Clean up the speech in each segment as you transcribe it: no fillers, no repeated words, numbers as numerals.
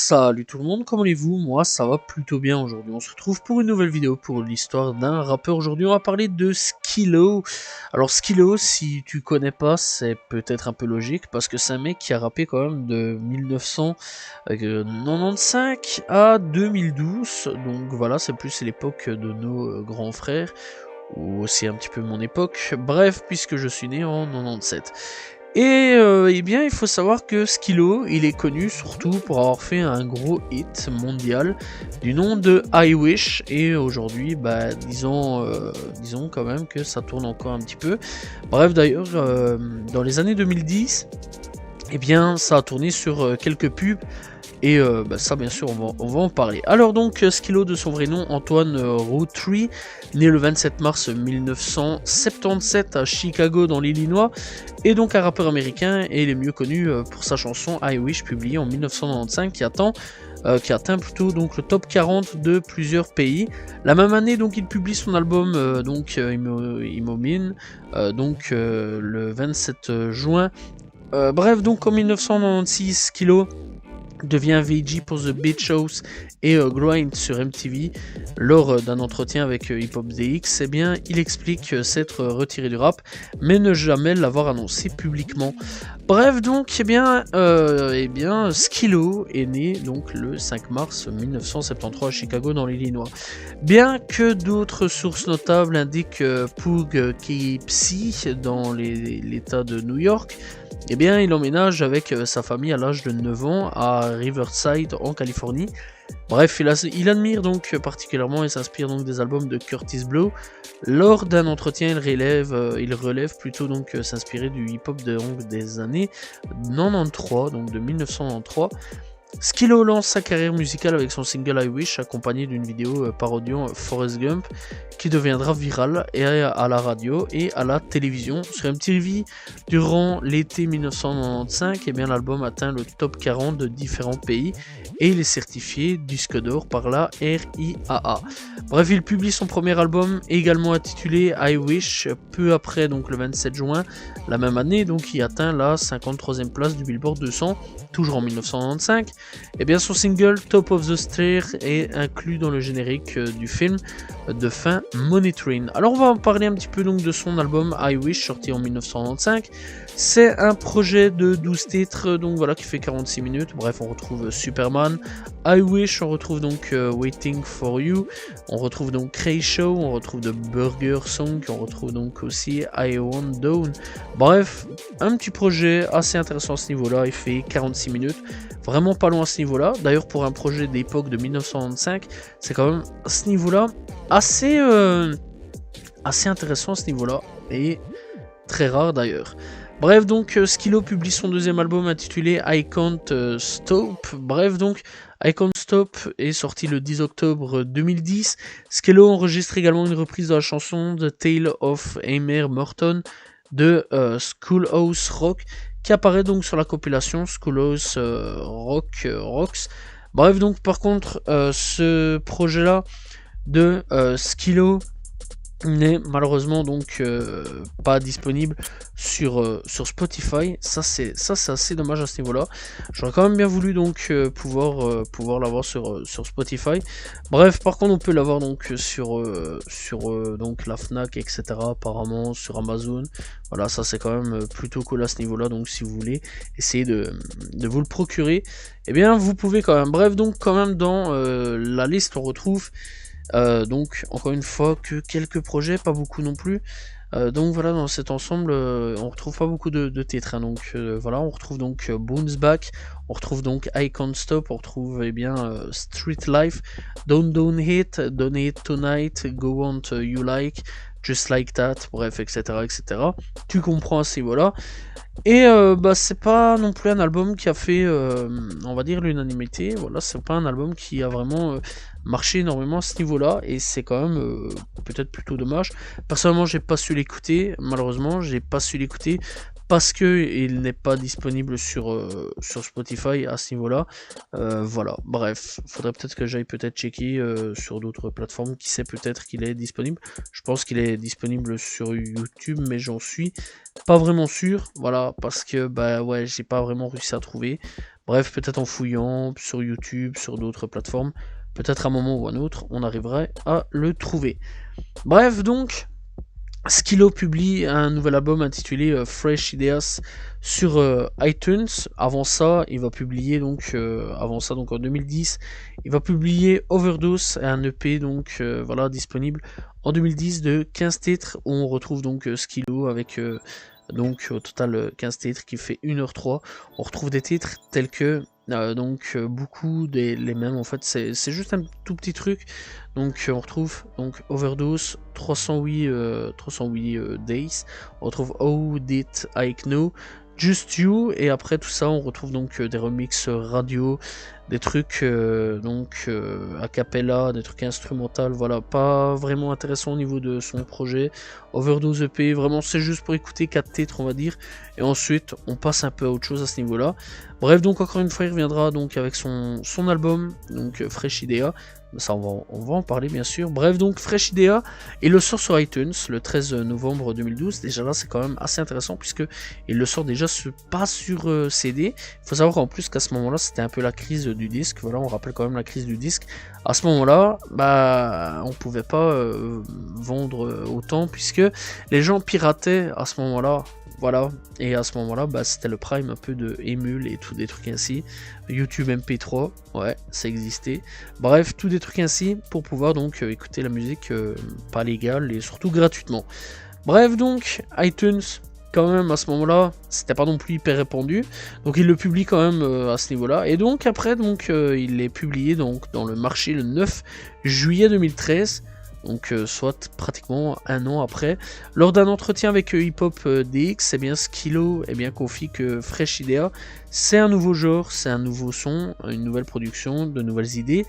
Salut tout le monde, comment allez-vous? Moi ça va plutôt bien aujourd'hui. On se retrouve pour une nouvelle vidéo pour l'histoire d'un rappeur. Aujourd'hui on va parler de Skilo. Alors Skilo, si tu connais pas, c'est peut-être un peu logique parce que c'est un mec qui a rappé quand même de 1995 à 2012. Donc voilà, c'est plus l'époque de nos grands frères ou aussi un petit peu mon époque. Bref, puisque je suis né en 97. Eh bien, il faut savoir que Skilo, il est connu surtout pour avoir fait un gros hit mondial du nom de I Wish. Et aujourd'hui, disons quand même que ça tourne encore un petit peu. Bref, d'ailleurs, dans les années 2010, eh bien, ça a tourné sur quelques pubs. Et ça bien sûr on va en parler. Alors donc Skilo, de son vrai nom Antoine Routry, né le 27 mars 1977 à Chicago dans l'Illinois, est donc un rappeur américain et il est mieux connu pour sa chanson I Wish, publiée en 1995 qui atteint plutôt donc le top 40 de plusieurs pays. La même année donc il publie son album Imomine le 27 juin. Bref, donc en 1996 Skilo devient VJ pour The Beat Shows et Grind sur MTV. Lors d'un entretien avec Hip Hop DX, eh bien, il explique s'être retiré du rap, mais ne jamais l'avoir annoncé publiquement. Bref, donc, Skilo est né donc le 5 mars 1973 à Chicago dans l'Illinois. Bien que d'autres sources notables indiquent Poughkeepsie dans l'État de New York, eh bien, il emménage avec sa famille à l'âge de 9 ans à Riverside en Californie. Bref, il admire donc particulièrement et s'inspire donc des albums de Kurtis Blow. Lors d'un entretien, il relève plutôt donc s'inspirer du hip-hop des années 93, donc de 1993. Skilo lance sa carrière musicale avec son single I Wish, accompagné d'une vidéo parodiant Forrest Gump, qui deviendra virale et à la radio et à la télévision. Sur MTV, durant l'été 1995, eh bien, l'album atteint le top 40 de différents pays et il est certifié disque d'or par la RIAA. Bref, il publie son premier album également intitulé I Wish peu après, donc le 27 juin la même année, donc il atteint la 53e place du Billboard 200, toujours en 1995. Et bien son single Top of the Stair est inclus dans le générique du film de fin Money Train. Alors on va en parler un petit peu donc de son album I Wish, sorti en 1995. C'est un projet de 12 titres, donc voilà, qui fait 46 minutes. Bref, on retrouve Superman, I Wish, on retrouve donc Waiting for You, on retrouve donc Cray Show, on retrouve The Burger Song, on retrouve donc aussi I Want Down. Bref, un petit projet assez intéressant à ce niveau-là, il fait 46 minutes, vraiment pas loin à ce niveau-là. D'ailleurs, pour un projet d'époque de 1995, c'est quand même à ce niveau-là assez intéressant à ce niveau-là, et très rare d'ailleurs. Bref, donc Skilo publie son deuxième album intitulé I Can't Stop. Bref, donc I Can't Stop est sorti le 10 octobre 2010. Skilo enregistre également une reprise de la chanson The Tale of Amer Morton de Schoolhouse Rock, qui apparaît donc sur la compilation Schoolhouse Rocks. Bref, donc par contre, ce projet-là de Skilo n'est malheureusement donc pas disponible sur Spotify. Ça c'est assez dommage à ce niveau là. J'aurais quand même bien voulu donc pouvoir l'avoir sur Spotify. Bref, par contre on peut l'avoir donc sur donc la Fnac, etc., apparemment sur Amazon. Voilà, ça c'est quand même plutôt cool à ce niveau là. Donc si vous voulez essayer de vous le procurer, eh bien vous pouvez quand même. Bref, donc quand même dans la liste on retrouve donc encore une fois que quelques projets, pas beaucoup non plus. Donc voilà, dans cet ensemble on retrouve pas beaucoup de titres, hein. Donc voilà, on retrouve donc Bounce Back, on retrouve donc I Can't Stop, on retrouve Street Life, Don't Hit, Donate Tonight, Go On You Like, Just Like That, bref, etc., tu comprends à ce niveau là. Et c'est pas non plus un album qui a fait on va dire l'unanimité. Voilà, c'est pas un album qui a vraiment marché énormément à ce niveau là, et c'est quand même peut-être plutôt dommage. Personnellement j'ai pas su l'écouter, malheureusement j'ai pas su l'écouter parce que il n'est pas disponible sur Spotify à ce niveau-là. Voilà, bref, faudrait peut-être que j'aille peut-être checker sur d'autres plateformes, qui sait, peut-être qu'il est disponible. Je pense qu'il est disponible sur YouTube, mais j'en suis pas vraiment sûr, voilà, parce que bah ouais, j'ai pas vraiment réussi à trouver. Bref, peut-être en fouillant sur YouTube, sur d'autres plateformes, peut-être à un moment ou à un autre, on arriverait à le trouver. Bref, donc, Skilo publie un nouvel album intitulé Fresh Ideas sur iTunes. Avant ça, il va publier donc en 2010, il va publier Overdose, un EP donc voilà, disponible en 2010 de 15 titres, où on retrouve donc Skilo avec donc au total 15 titres qui fait 1h03. On retrouve des titres tels que beaucoup les mêmes, en fait, c'est juste un tout petit truc. Donc on retrouve donc Overdose, 308 Days, on retrouve How Did I Know, Just You, et après tout ça on retrouve donc des remixes radio, des trucs a cappella, des trucs instrumentaux, voilà, pas vraiment intéressant au niveau de son projet. Overdose EP, vraiment c'est juste pour écouter 4 titres, on va dire, et ensuite on passe un peu à autre chose à ce niveau là. Bref, donc encore une fois il reviendra donc avec son album, donc Fresh Idea. Ça on va en parler bien sûr. Bref, donc Fresh Idea, et le sort sur iTunes le 13 novembre 2012. Déjà là c'est quand même assez intéressant, puisque il le sort déjà pas sur CD. Il faut savoir qu'en plus qu'à ce moment-là c'était un peu la crise du disque. Voilà, on rappelle quand même la crise du disque. À ce moment-là, bah on pouvait pas vendre autant, puisque les gens pirataient à ce moment-là. Voilà, et à ce moment-là, bah, c'était le prime un peu de Emule et tout des trucs ainsi. YouTube MP3, ouais, ça existait. Bref, tout des trucs ainsi pour pouvoir donc écouter la musique pas légale et surtout gratuitement. Bref, donc iTunes, quand même à ce moment-là, c'était pas non plus hyper répandu. Donc il le publie quand même à ce niveau-là. Et donc après, il est publié donc dans le marché le 9 juillet 2013. Donc soit pratiquement un an après. Lors d'un entretien avec Hip Hop DX, eh bien Skilo confie que Fresh Idea, c'est un nouveau genre, c'est un nouveau son, une nouvelle production, de nouvelles idées,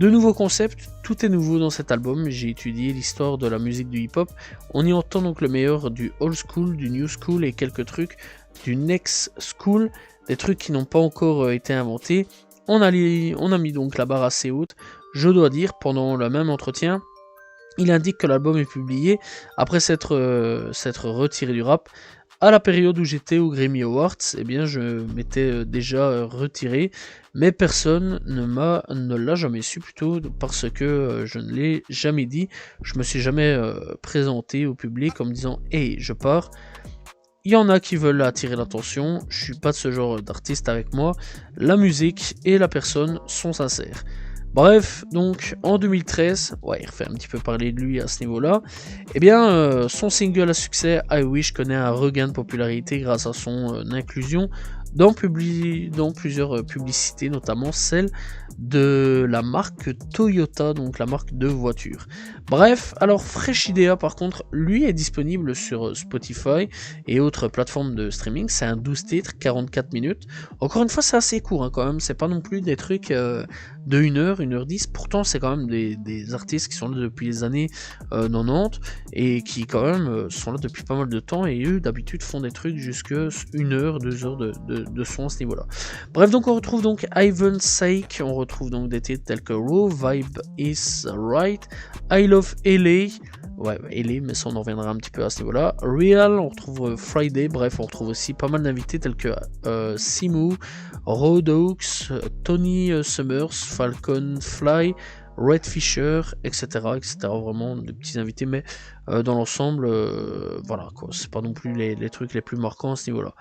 de nouveaux concepts, tout est nouveau dans cet album. J'ai étudié l'histoire de la musique du hip-hop, on y entend donc le meilleur du old school, du new school et quelques trucs du next school, des trucs qui n'ont pas encore été inventés. On a mis donc la barre assez haute, je dois dire. Pendant le même entretien, il indique que l'album est publié après s'être retiré du rap. À la période où j'étais au Grammy Awards, eh bien je m'étais déjà retiré, mais personne ne l'a jamais su, plutôt parce que je ne l'ai jamais dit. Je me suis jamais présenté au public en me disant « Hey, je pars ». Il y en a qui veulent attirer l'attention, je suis pas de ce genre d'artiste avec moi. La musique et la personne sont sincères. Bref, donc en 2013, ouais, il refait un petit peu parler de lui à ce niveau-là, eh bien, son single à succès I Wish connaît un regain de popularité grâce à son inclusion dans plusieurs publicités, notamment celle de la marque Toyota, donc la marque de voiture. Bref, alors Fresh Idea par contre, lui est disponible sur Spotify et autres plateformes de streaming. C'est un 12 titres, 44 minutes. Encore une fois, c'est assez court quand même, c'est pas non plus des trucs de 1h, 1h10. Pourtant, c'est quand même des artistes qui sont là depuis les années 90 et qui quand même sont là depuis pas mal de temps, et eux d'habitude font des trucs jusque 1h, 2h de son à ce niveau-là. Bref, donc on retrouve donc Ivan Sake, on retrouve donc des titres tels que Raw, Vibe is Right, I Love LA, ouais, LA, mais ça on en reviendra un petit peu à ce niveau-là. Real, on retrouve Friday, bref, on retrouve aussi pas mal d'invités tels que Simu, Rodox, Tony Summers, Falcon Fly, Red Fisher, etc., etc. Vraiment des petits invités, mais dans l'ensemble, voilà quoi, c'est pas non plus les trucs les plus marquants à ce niveau-là.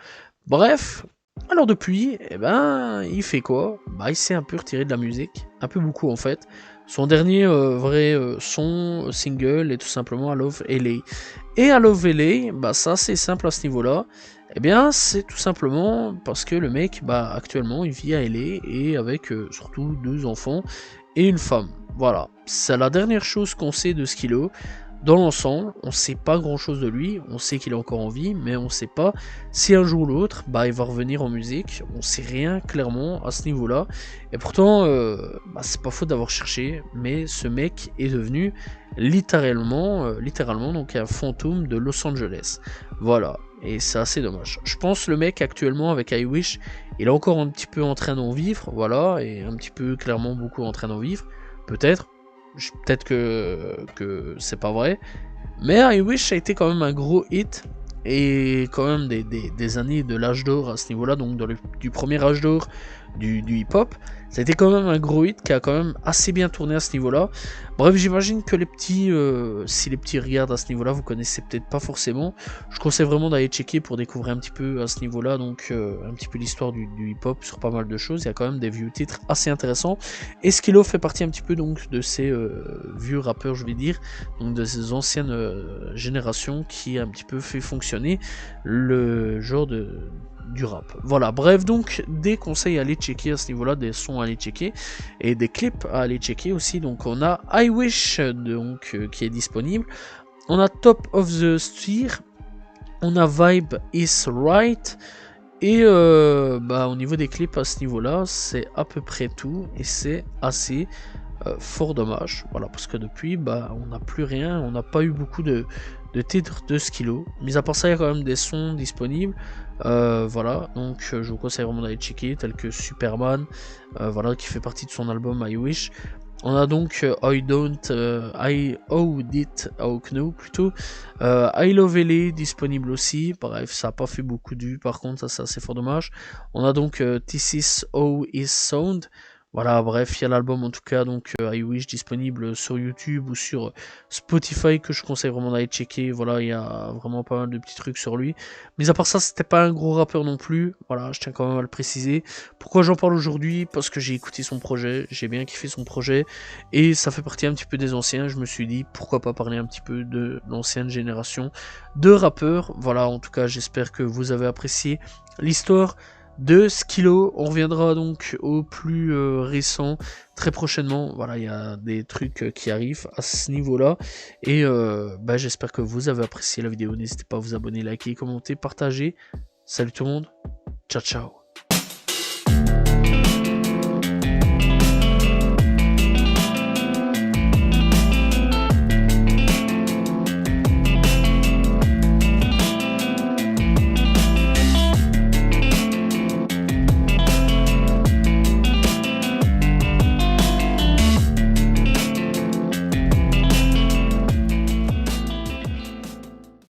Bref, alors depuis, eh ben, il fait quoi? Bah, il s'est un peu retiré de la musique, un peu beaucoup en fait. Son dernier vrai son, single, est tout simplement I Love LA. Et I Love LA, bah ça c'est simple à ce niveau-là. Eh bien, c'est tout simplement parce que le mec, bah actuellement, il vit à LA et avec surtout 2 enfants et une femme. Voilà, c'est la dernière chose qu'on sait de Skilo. Dans l'ensemble, on sait pas grand chose de lui, on sait qu'il est encore en vie, mais on sait pas si un jour ou l'autre, bah, il va revenir en musique, on sait rien clairement à ce niveau-là, et pourtant, bah, c'est pas faute d'avoir cherché, mais ce mec est devenu littéralement donc un fantôme de Los Angeles. Voilà, et c'est assez dommage. Je pense le mec actuellement avec I Wish, il est encore un petit peu en train d'en vivre, voilà, et un petit peu clairement beaucoup en train d'en vivre, peut-être, peut-être que c'est pas vrai, mais I Wish a été quand même un gros hit, et quand même des années de l'âge d'or à ce niveau-là, donc du premier âge d'or du hip-hop, ça a été quand même un gros hit qui a quand même assez bien tourné à ce niveau-là. Bref, j'imagine que les petits, si les petits regardent à ce niveau-là, vous connaissez peut-être pas forcément. Je conseille vraiment d'aller checker pour découvrir un petit peu à ce niveau-là, donc un petit peu l'histoire du hip-hop sur pas mal de choses. Il y a quand même des vieux titres assez intéressants. Et Skilo fait partie un petit peu donc de ces vieux rappeurs, je vais dire, donc de ces anciennes générations qui a un petit peu fait fonctionner le genre du rap. Voilà, bref, donc des conseils à aller checker à ce niveau-là, des sons à aller checker et des clips à aller checker aussi. Donc on a I Wish donc qui est disponible, on a Top of the Sphere, on a Vibe is Right et au niveau des clips à ce niveau-là, c'est à peu près tout et c'est assez fort dommage. Voilà, parce que depuis, on n'a plus rien, on n'a pas eu beaucoup de titres de Skilo. Mis à part ça, il y a quand même des sons disponibles. Voilà, donc je vous conseille vraiment d'aller checker, tel que Superman, voilà, qui fait partie de son album I Wish. On a donc I Owed It, Know plutôt. I Love LA disponible aussi. Bref, ça n'a pas fait beaucoup de vues, par contre, ça c'est assez fort dommage. On a donc This Is How Is Sound. Voilà, bref, il y a l'album en tout cas, donc I Wish disponible sur YouTube ou sur Spotify que je conseille vraiment d'aller checker. Voilà, il y a vraiment pas mal de petits trucs sur lui. Mais à part ça, c'était pas un gros rappeur non plus. Voilà, je tiens quand même à le préciser. Pourquoi j'en parle aujourd'hui? Parce que j'ai écouté son projet, j'ai bien kiffé son projet et ça fait partie un petit peu des anciens. Je me suis dit pourquoi pas parler un petit peu de l'ancienne génération de rappeurs. Voilà, en tout cas, j'espère que vous avez apprécié l'histoire de Skilo. On reviendra donc au plus récent très prochainement. Voilà, il y a des trucs qui arrivent à ce niveau-là. Et j'espère que vous avez apprécié la vidéo. N'hésitez pas à vous abonner, liker, commenter, partager. Salut tout le monde. Ciao, ciao.